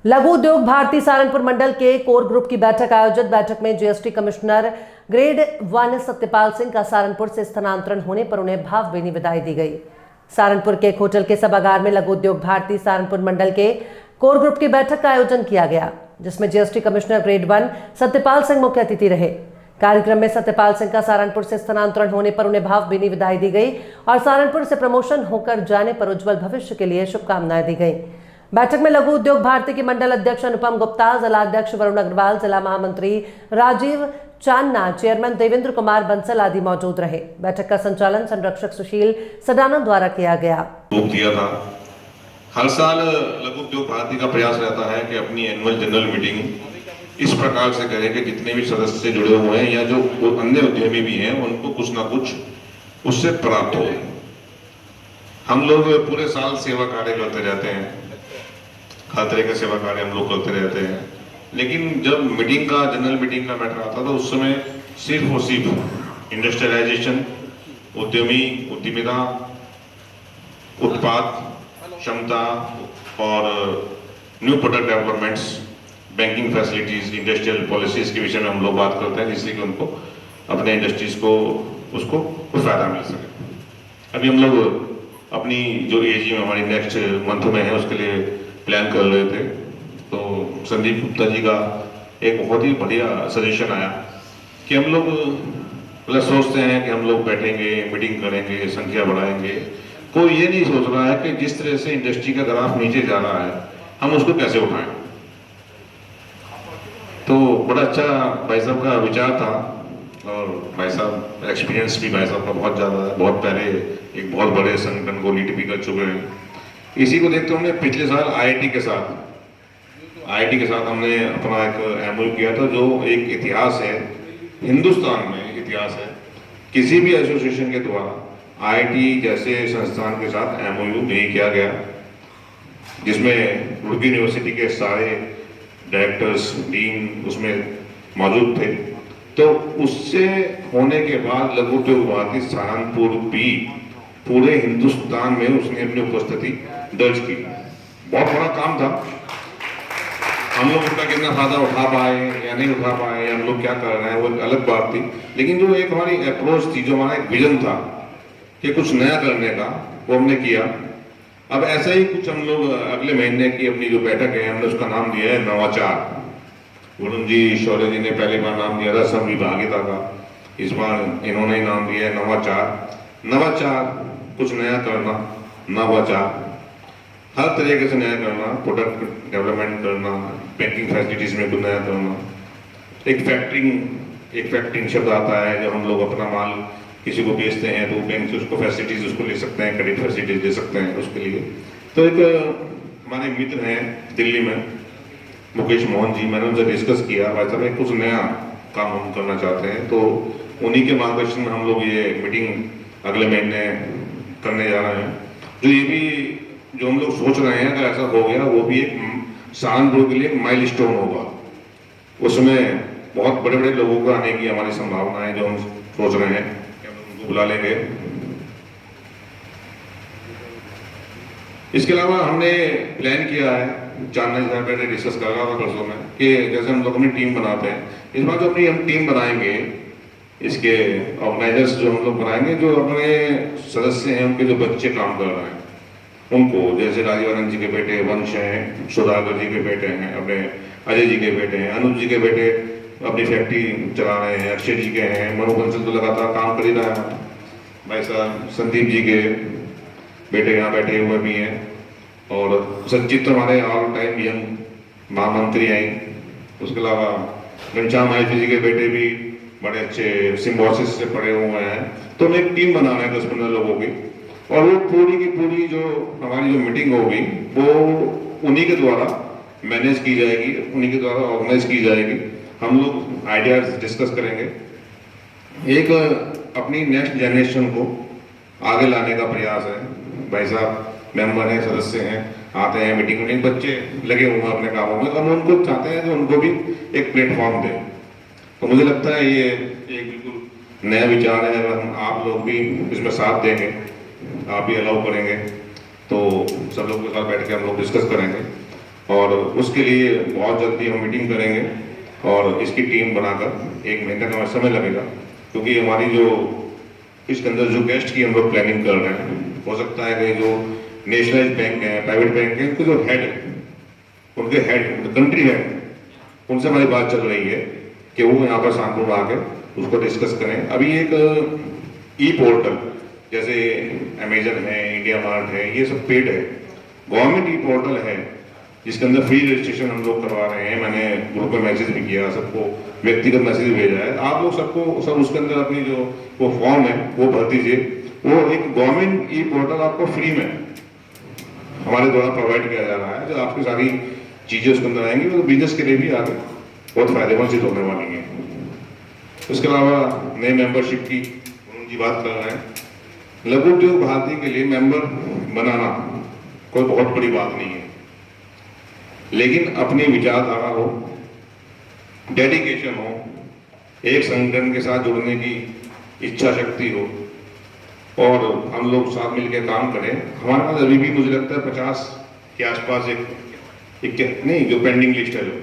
लघु उद्योग भारती सहारनपुर मंडल के कोर ग्रुप की बैठक आयोजित। बैठक में GST commissioner grade 1 Satyapal Singh का सहारनपुर से स्थानांतरण होने पर उन्हें भावभीनी विदाई दी गई। सहारनपुर के एक होटल के सभागार में लघु उद्योग भारती सहारनपुर मंडल के कोर ग्रुप की बैठक का आयोजन किया गया, जिसमें GST commissioner grade 1 Satyapal Singh मुख्य अतिथि रहे। कार्यक्रम में सत्यपाल सिंह का सहारनपुर से स्थानांतरण होने पर उन्हें भावभीनी विदाई दी गई और सहारनपुर से प्रमोशन होकर जाने पर उज्जवल भविष्य के लिए शुभकामनाएं दी गई। बैठक में लघु उद्योग भारती के मंडल अध्यक्ष अनुपम गुप्ता, जिलाध्यक्ष वरुण अग्रवाल, जिला महामंत्री राजीव चांदना, चेयरमैन देवेंद्र कुमार बंसल आदि मौजूद रहे। बैठक का संचालन संरक्षक सुशील सडाना द्वारा किया गया। दिया था। हर साल लघु उद्योग भारती का प्रयास रहता है कि अपनी एनुअल जनरल मीटिंग इस प्रकार से करें कि जितने भी सदस्य जुड़े हुए हैं या जो अन्य उद्यमी भी हैं उनको कुछ ना कुछ उससे प्राप्त हो। हम लोग पूरे साल सेवा कार्य करते रहते हैं, हर तरह के सेवा कार्य हम लोग करते रहते हैं, लेकिन जब मीटिंग का जनरल मीटिंग का मैटर आता था उस समय सिर्फ और सिर्फ इंडस्ट्रियलाइजेशन, उद्यमिता, उत्पाद क्षमता और new product developments, banking facilities, industrial policies के विषय में हम लोग बात करते हैं, जिससे कि उनको अपने इंडस्ट्रीज को उसको कुछ फायदा मिल सके। अभी हम लोग अपनी जो एजीएम हमारी नेक्स्ट मंथ में है उसके लिए प्लान कर रहे थे, तो संदीप गुप्ता जी का एक बहुत ही बढ़िया सजेशन आया कि हम लोग मतलब सोचते हैं कि हम लोग बैठेंगे, मीटिंग करेंगे, संख्या बढ़ाएंगे। कोई ये नहीं सोच रहा है कि जिस तरह से इंडस्ट्री का ग्राफ नीचे जा रहा है हम उसको कैसे उठाएं। तो बड़ा अच्छा भाई साहब का विचार था और भाई साहब एक्सपीरियंस भी भाई साहब का बहुत ज़्यादा है, बहुत पहले एक बहुत बड़े संगठन को लीड भी कर चुके हैं। इसी को देखते हमने पिछले साल आईआईटी के साथ हमने अपना एक एमओयू किया था, जो एक इतिहास है, हिंदुस्तान में इतिहास है। किसी भी एसोसिएशन के द्वारा आईआईटी जैसे संस्थान के साथ एमओयू नहीं किया गया, जिसमें रुड़की यूनिवर्सिटी के सारे डायरेक्टर्स, डीन उसमें मौजूद थे। तो उससे होने के बाद लघु उद्योग भारती सहारनपुर भी पूरे हिंदुस्तान में उसने अपनी उपस्थिति दर्ज की। बहुत बड़ा काम था। हम लोग उसका कितना फायदा उठा पाए या नहीं उठा पाए, हम लोग क्या कर रहे हैं वो अलग बात थी, लेकिन जो एक हमारी अप्रोच थी, जो हमारा एक विजन था कि कुछ नया करने का, वो हमने किया। अब ऐसा ही कुछ हम लोग अगले महीने की अपनी जो बैठक है हमने उसका नाम दिया है नवाचार। वरुण जी, शौर्य जी ने पहली बार नाम दिया था समविभागिता का, इस बार इन्होंने नाम दिया है नवाचार। नवाचार कुछ नया करना, नवाचार हर तरीके से नया करना, प्रोडक्ट डेवलपमेंट करना, बैंकिंग फैसिलिटीज में कुछ नया करना। एक फैक्टरिंग शब्द आता है, जब हम लोग अपना माल किसी को बेचते हैं तो बैंक से उसको फैसिलिटीज उसको ले सकते हैं, क्रेडिट फैसिलिटीज दे सकते हैं उसके लिए। तो एक हमारे मित्र हैं दिल्ली में, मुकेश मोहन जी, मैंने उनसे डिस्कस किया, भाई साहब कुछ नया काम हम करना चाहते हैं, तो उन्हीं के मार्गदर्शन में हम लोग ये मीटिंग अगले महीने करने जा रहे हैं। जो ये भी जो हम लोग सोच रहे हैं अगर ऐसा हो गया, वो भी एक सहारनपुर के लिए माइलस्टोन होगा। उसमें बहुत बड़े बड़े लोगों को आने की हमारी संभावना है, जो हम सोच रहे हैं कि हम उनको बुला लेंगे। इसके अलावा हमने प्लान किया है, चांदना साहब ने डिस्कस कर रहा था परसों में, कि जैसे हम लोग अपनी टीम बनाते हैं, इस बार जो अपनी हम टीम बनाएंगे, इसके ऑर्गेनाइजर्स जो हम लोग बनाएंगे, जो अपने सदस्य हैं उनके जो बच्चे काम कर रहे हैं उनको, जैसे राजीव आनंद जी के बेटे वंश हैं, सुधाकर जी के बेटे हैं, अपने अजय जी के बेटे हैं, अनुज जी के बेटे अपनी फैक्ट्री चला रहे हैं, अक्षय जी के हैं, मनु बंसल तो लगातार काम कर ही रहा है, भाई साहब संदीप जी के बेटे यहाँ बैठे हुए भी हैं, और सचित तो हमारे ऑल टाइम यंग महामंत्री हैं। उसके अलावा घनश्याम माइती जी के बेटे भी बड़े अच्छे सिम्बोसिस से पढ़े हुए हैं। तो हम एक टीम बना रहे हैं 10-15 लोगों की, और वो पूरी की पूरी जो हमारी जो मीटिंग होगी वो उन्हीं के द्वारा मैनेज की जाएगी, उन्हीं के द्वारा ऑर्गेनाइज की जाएगी। हम लोग आइडियाज डिस्कस करेंगे, एक अपनी नेक्स्ट जनरेशन को आगे लाने का प्रयास है। भाई साहब मेंबर हैं, सदस्य हैं, आते हैं मीटिंग, बच्चे लगे हुए हैं अपने कामों में, हम उनको चाहते हैं कि उनको भी एक प्लेटफॉर्म दें। तो मुझे लगता है ये एक बिल्कुल नया विचार है, अगर हम आप लोग भी इसमें साथ देंगे, आप भी अलाउ करेंगे, तो सब लोग के साथ बैठ के हम लोग डिस्कस करेंगे। और उसके लिए बहुत जल्दी हम मीटिंग करेंगे और इसकी टीम बनाकर 1 महीने का समय लगेगा, क्योंकि हमारी जो इसके अंदर जो गेस्ट की हम लोग प्लानिंग कर रहे हैं, हो सकता है कि जो नेशनलाइज बैंक है, प्राइवेट बैंक है, उनके जो हेड है, उनके हेड कंट्री हेड, उनसे हमारी बात चल रही है कि वो यहाँ पर सहारनपुर में आके उसको डिस्कस करें। अभी एक ई पोर्टल जैसे अमेजन है, इंडिया मार्ट है, ये सब पेड है। गवर्नमेंट ई पोर्टल है जिसके अंदर फ्री रजिस्ट्रेशन हम लोग करवा रहे हैं। मैंने ग्रुप में मैसेज भी किया, सबको व्यक्तिगत मैसेज भेजा है। आप लोग सबको सब उसके अंदर अपनी जो वो फॉर्म है वो भर दीजिए। वो एक गवर्नमेंट ई पोर्टल आपको फ्री में हमारे द्वारा प्रोवाइड किया जा रहा है, जो आपकी सारी चीजें उसके अंदर आएंगी, वो बिजनेस के लिए भी आगे बहुत फायदेमंद सिद्ध होने वाली है। उसके अलावा नए मेंबरशिप की उनकी बात कर रहे हैं। लघु उद्योग भारती के लिए मेंबर बनाना कोई बहुत बड़ी बात नहीं है, लेकिन अपनी विचारधारा हो, डेडिकेशन हो, एक संगठन के साथ जुड़ने की इच्छा शक्ति हो और हम लोग साथ मिलकर काम करें। हमारे पास अभी भी मुझे लगता है 50 के आसपास एक नहीं जो पेंडिंग लिस्ट है, जो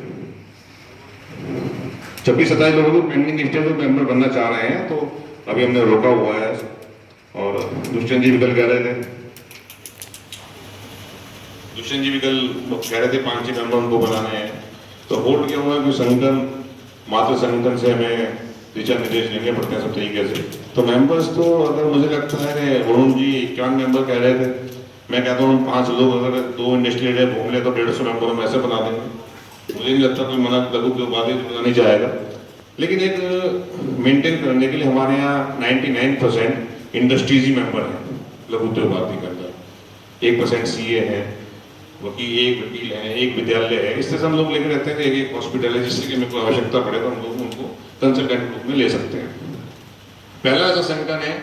26-27 लोगों की पेंडिंग लिस्ट है जो मेंबर बनना चाह रहे हैं, तो अभी हमने रोका हुआ है। और दुष्यंत जी भी कल कह रहे थे, 5-6 मेंबर उनको बनाने हैं, तो होल्ड किया हुआ है कि संगठन मात्र संगठन से हमें दिशा निर्देश लेने पड़ते हैं सब तरीके से। तो मेंबर्स तो अगर मुझे लगता है कि वरुण जी 51 मेंबर कह रहे थे, मैं कहता हूँ 5 लोग अगर 2 इंडस्ट्रियल एरिया घूम ले तो 150 मेंबर हम ऐसे बना देंगे। मुझे नहीं लगता कोई मना लघु उद्योग भारती बना नहीं जाएगा, लेकिन एक मेंटेन करने के लिए हमारे यहाँ 99% इंडस्ट्रीज ही मेंबर हैं लघु उद्योग भारती के अंदर। 1% CA है, एक वकील है, एक विद्यालय है। इस तरह से हम लोग लेकर रहते हैं कि एक हॉस्पिटल है, जिससे कि मेरे को आवश्यकता पड़े तो हम लोग उनको कंसल्टेंट रूप में ले सकते हैं। पहला ऐसा संगठन है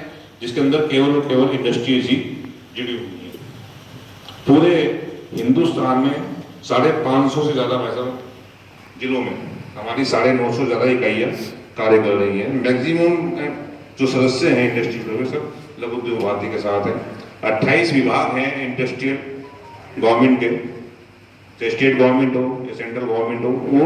जिसके अंदर केवल और केवल इंडस्ट्रीज ही जुड़ी हुई है। पूरे हिंदुस्तान में 550 से ज्यादा वैसा जिलों में हमारी 950 से ज्यादा इकाइयां कार्य कर रही हैं। मैक्सिमम जो सदस्य हैं इंडस्ट्री में सब लघु उद्योग भारती के साथ हैं। 28 विभाग हैं इंडस्ट्रियल गवर्नमेंट के, चाहे स्टेट गवर्नमेंट हो या सेंट्रल गवर्नमेंट हो, वो